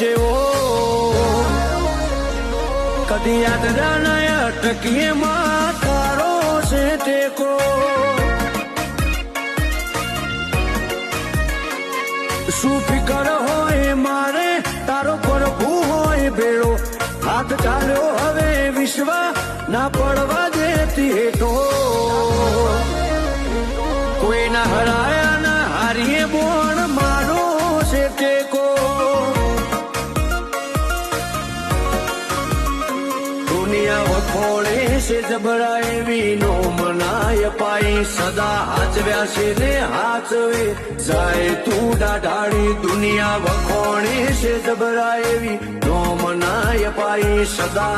જેવો કદી યાદ ના અટકીએ માં તારો છે ટેકો શું ફિકર હોય મારે તારો પ્રભુ હોય બેડો હાથ ચાલ્યો હવે વિશ્વ ના પડવા દેતી હેઠો કોઈના હરાયા ના હારીએ બોણ મારો છે ટેકો દુનિયા વખોળે છે જબરા એવી નો મનાય પાઈ સદા હાચવ્યા છે ને હાચવે જાય તું ડાઢાળી દુનિયા વખોળે છે જબરા એવી નો મનાય પાઈ સદા